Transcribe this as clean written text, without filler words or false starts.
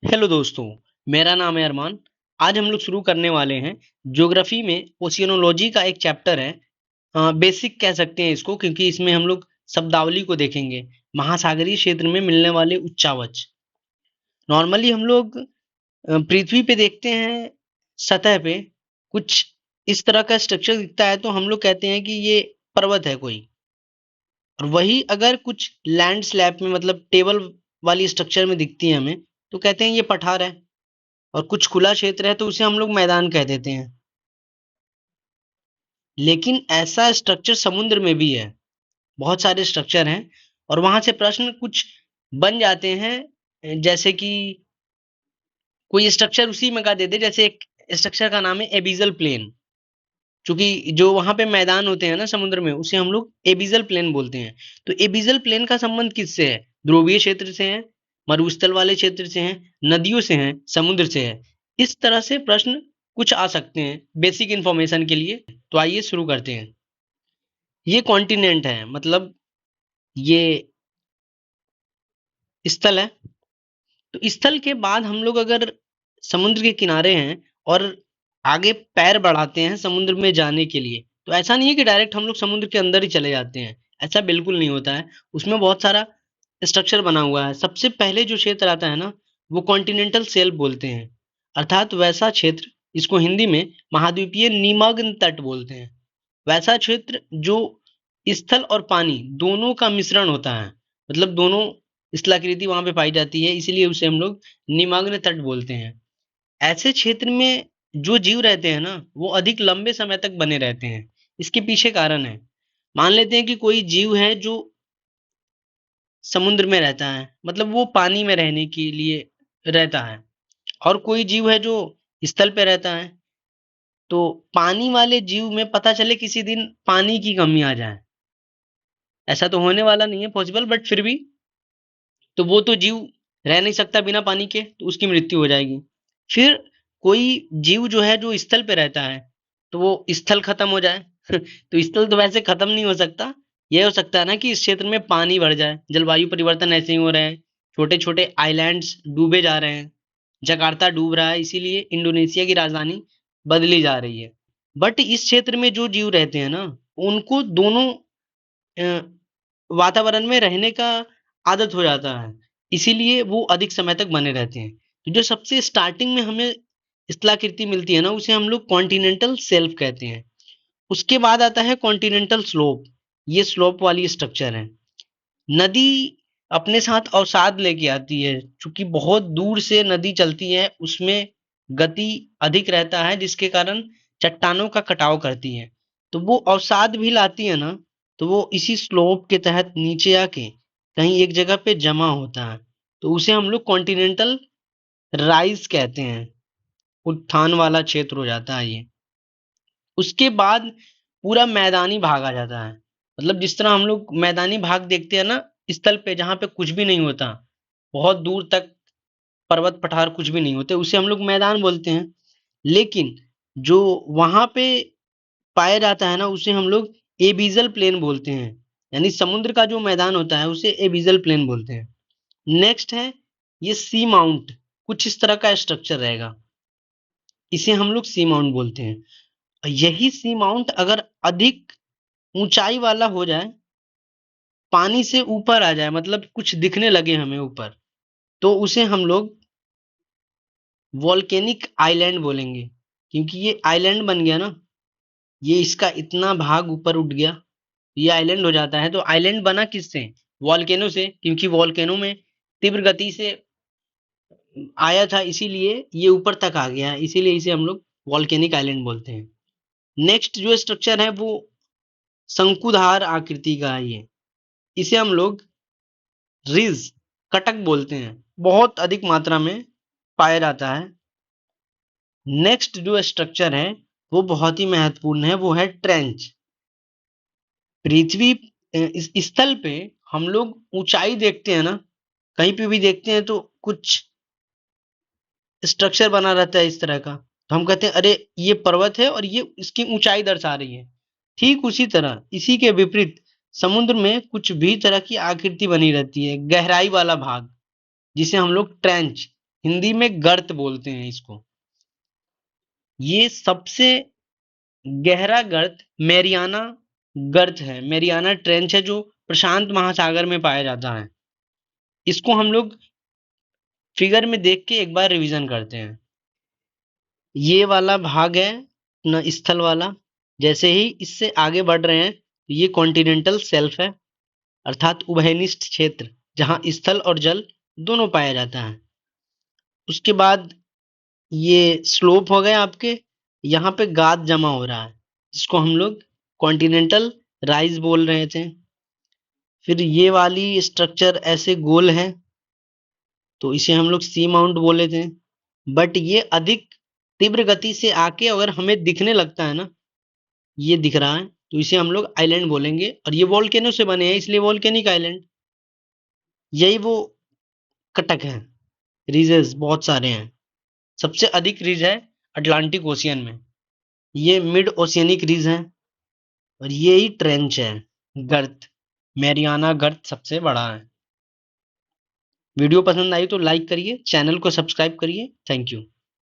Hello दोस्तों, मेरा नाम है अरमान। आज हम लोग शुरू करने वाले हैं ज्योग्राफी में ओशियनोलॉजी का एक चैप्टर है। बेसिक कह सकते हैं इसको, क्योंकि इसमें हम लोग शब्दावली को देखेंगे। महासागरीय क्षेत्र में मिलने वाले उच्चावच। नॉर्मली हम लोग पृथ्वी पे देखते हैं, सतह पे कुछ इस तरह का स्ट्रक्चर दिखता है तो हम लोग कहते हैं कि ये पर्वत है कोई। और वही अगर कुछ लैंड स्लैब में मतलब टेबल वाली स्ट्रक्चर में दिखती है हमें, तो कहते हैं ये पठार है। और कुछ खुला क्षेत्र है तो उसे हम लोग मैदान कह देते हैं। लेकिन ऐसा स्ट्रक्चर समुद्र में भी है, बहुत सारे स्ट्रक्चर हैं। और वहां से प्रश्न कुछ बन जाते हैं, जैसे कि कोई स्ट्रक्चर उसी में का दे दे। जैसे एक स्ट्रक्चर का नाम है एबिजल प्लेन। क्योंकि जो वहां पे मैदान होते हैं ना समुद्र में, उसे हम लोग एबिजल प्लेन बोलते हैं। तो एबिजल प्लेन का संबंध किससे है? ध्रुवीय क्षेत्र से है, मरुस्थल वाले क्षेत्र से है, नदियों से है, समुद्र से है। इस तरह से प्रश्न कुछ आ सकते हैं बेसिक इंफॉर्मेशन के लिए। तो आइए शुरू करते हैं। ये कॉन्टिनेंट है, मतलब ये स्थल है। तो स्थल के बाद हम लोग अगर समुद्र के किनारे हैं और आगे पैर बढ़ाते हैं समुद्र में जाने के लिए, तो ऐसा नहीं है कि डायरेक्ट हम लोग समुद्र के अंदर ही चले जाते हैं। ऐसा बिल्कुल नहीं होता है। उसमें बहुत सारा स्ट्रक्चर बना हुआ है। सबसे पहले जो क्षेत्र आता है ना, वो कॉन्टिनेंटल शेल्फ बोलते हैं। अर्थात वैसा क्षेत्र, इसको हिंदी में महाद्वीपीय निमग्न तट बोलते हैं। वैसा क्षेत्र जो स्थल और पानी दोनों का मिश्रण होता है, मतलब दोनों स्थलाकृति वहां पे पाई जाती है, इसीलिए उसे हम लोग निमग्न तट बोलते हैं। ऐसे क्षेत्र में जो जीव रहते हैं ना, वो अधिक लंबे समय तक बने रहते हैं। इसके पीछे कारण है। मान लेते हैं कि कोई जीव है जो समुद्र में रहता है, मतलब वो पानी में रहने के लिए रहता है। और कोई जीव है जो स्थल पे रहता है। तो पानी वाले जीव में पता चले किसी दिन पानी की कमी आ जाए, ऐसा तो होने वाला नहीं है पॉसिबल, बट फिर भी तो वो तो जीव रह नहीं सकता बिना पानी के, तो उसकी मृत्यु हो जाएगी। फिर कोई जीव जो है जो स्थल पे रहता है, तो वो स्थल खत्म हो जाए। तो स्थल तो वैसे खत्म नहीं हो सकता। ये हो सकता है ना कि इस क्षेत्र में पानी बढ़ जाए, जलवायु परिवर्तन ऐसे ही हो रहे हैं। छोटे छोटे आइलैंड्स डूबे जा रहे हैं। जकार्ता डूब रहा है, इसीलिए इंडोनेशिया की राजधानी बदली जा रही है। बट इस क्षेत्र में जो जीव रहते हैं ना, उनको दोनों अ, वातावरण में रहने का आदत हो जाता है, इसीलिए वो अधिक समय तक बने रहते हैं। तो जो सबसे स्टार्टिंग में हमें स्थलाकृति मिलती है ना, उसे हम लोग कॉन्टिनेंटल शेल्फ कहते हैं। उसके बाद आता है कॉन्टिनेंटल स्लोप। ये स्लोप वाली स्ट्रक्चर है। नदी अपने साथ अवसाद लेके आती है, क्योंकि बहुत दूर से नदी चलती है, उसमें गति अधिक रहता है, जिसके कारण चट्टानों का कटाव करती है। तो वो अवसाद भी लाती है ना, तो वो इसी स्लोप के तहत नीचे आके कहीं एक जगह पे जमा होता है। तो उसे हम लोग कॉन्टिनेंटल राइज कहते हैं। उत्थान वाला क्षेत्र हो जाता है ये। उसके बाद पूरा मैदानी भाग आ जाता है। मतलब जिस तरह हम लोग मैदानी भाग देखते हैं ना, स्थल पे जहाँ पे कुछ भी नहीं होता, बहुत दूर तक पर्वत पठार कुछ भी नहीं होते, उसे हम लोग मैदान बोलते हैं। लेकिन जो वहां पे पाया जाता है ना, उसे हम लोग एबिजल प्लेन बोलते हैं। यानी समुद्र का जो मैदान होता है उसे एबिजल प्लेन बोलते हैं। नेक्स्ट है ये सी माउंट। कुछ इस तरह का स्ट्रक्चर रहेगा, इसे हम लोग सी माउंट बोलते हैं। यही सी माउंट अगर अधिक ऊंचाई वाला हो जाए, पानी से ऊपर आ जाए, मतलब कुछ दिखने लगे हमें ऊपर, तो उसे हम लोग वॉल्केनिक आइलैंड बोलेंगे। क्योंकि ये आइलैंड बन गया ना, ये इसका इतना भाग ऊपर उठ गया, ये आइलैंड हो जाता है। तो आइलैंड बना किससे? वॉल्केनो से, क्योंकि वॉल्केनो में तीव्र गति से आया था, इसीलिए ये ऊपर तक आ गया है, इसीलिए इसे हम लोग वॉल्केनिक आइलैंड बोलते हैं। नेक्स्ट जो स्ट्रक्चर है वो शंकुधार आकृति का है ये। इसे हम लोग रिज कटक बोलते हैं। बहुत अधिक मात्रा में पाया जाता है। नेक्स्ट जो स्ट्रक्चर है वो बहुत ही महत्वपूर्ण है, वो है ट्रेंच। पृथ्वी इस स्थल पे हम लोग ऊंचाई देखते हैं ना, कहीं पे भी देखते हैं तो कुछ स्ट्रक्चर बना रहता है इस तरह का, तो हम कहते हैं अरे ये पर्वत है और ये इसकी ऊंचाई दर्शा रही है। ठीक उसी तरह इसी के विपरीत समुद्र में कुछ भी तरह की आकृति बनी रहती है, गहराई वाला भाग, जिसे हम लोग ट्रेंच हिंदी में गर्त बोलते हैं इसको। ये सबसे गहरा गर्त मैरियाना गर्त है, मैरियाना ट्रेंच है जो प्रशांत महासागर में पाया जाता है। इसको हम लोग फिगर में देख के एक बार रिवीजन करते हैं। ये वाला भाग है न स्थल वाला, जैसे ही इससे आगे बढ़ रहे हैं तो ये कॉन्टिनेंटल शेल्फ है, अर्थात उभयनिष्ठ क्षेत्र जहां स्थल और जल दोनों पाया जाता है। उसके बाद ये स्लोप हो गए आपके, यहाँ पे गाद जमा हो रहा है जिसको हम लोग कॉन्टिनेंटल राइज बोल रहे थे। फिर ये वाली स्ट्रक्चर ऐसे गोल है तो इसे हम लोग सी माउंट बोले थे। बट ये अधिक तीव्र गति से आके अगर हमें दिखने लगता है ना, ये दिख रहा है, तो इसे हम लोग आइलैंड बोलेंगे। और ये वोल्केनो से बने हैं इसलिए वोल्केनिक आइलैंड। यही वो कटक है, रीजेस बहुत सारे हैं। सबसे अधिक रीज है अटलांटिक ओशियन में, ये मिड ओशियनिक रीज है। और ये ही ट्रेंच है, गर्त, मैरियाना गर्त सबसे बड़ा है। वीडियो पसंद आई तो लाइक करिए, चैनल को सब्सक्राइब करिए। Thank you.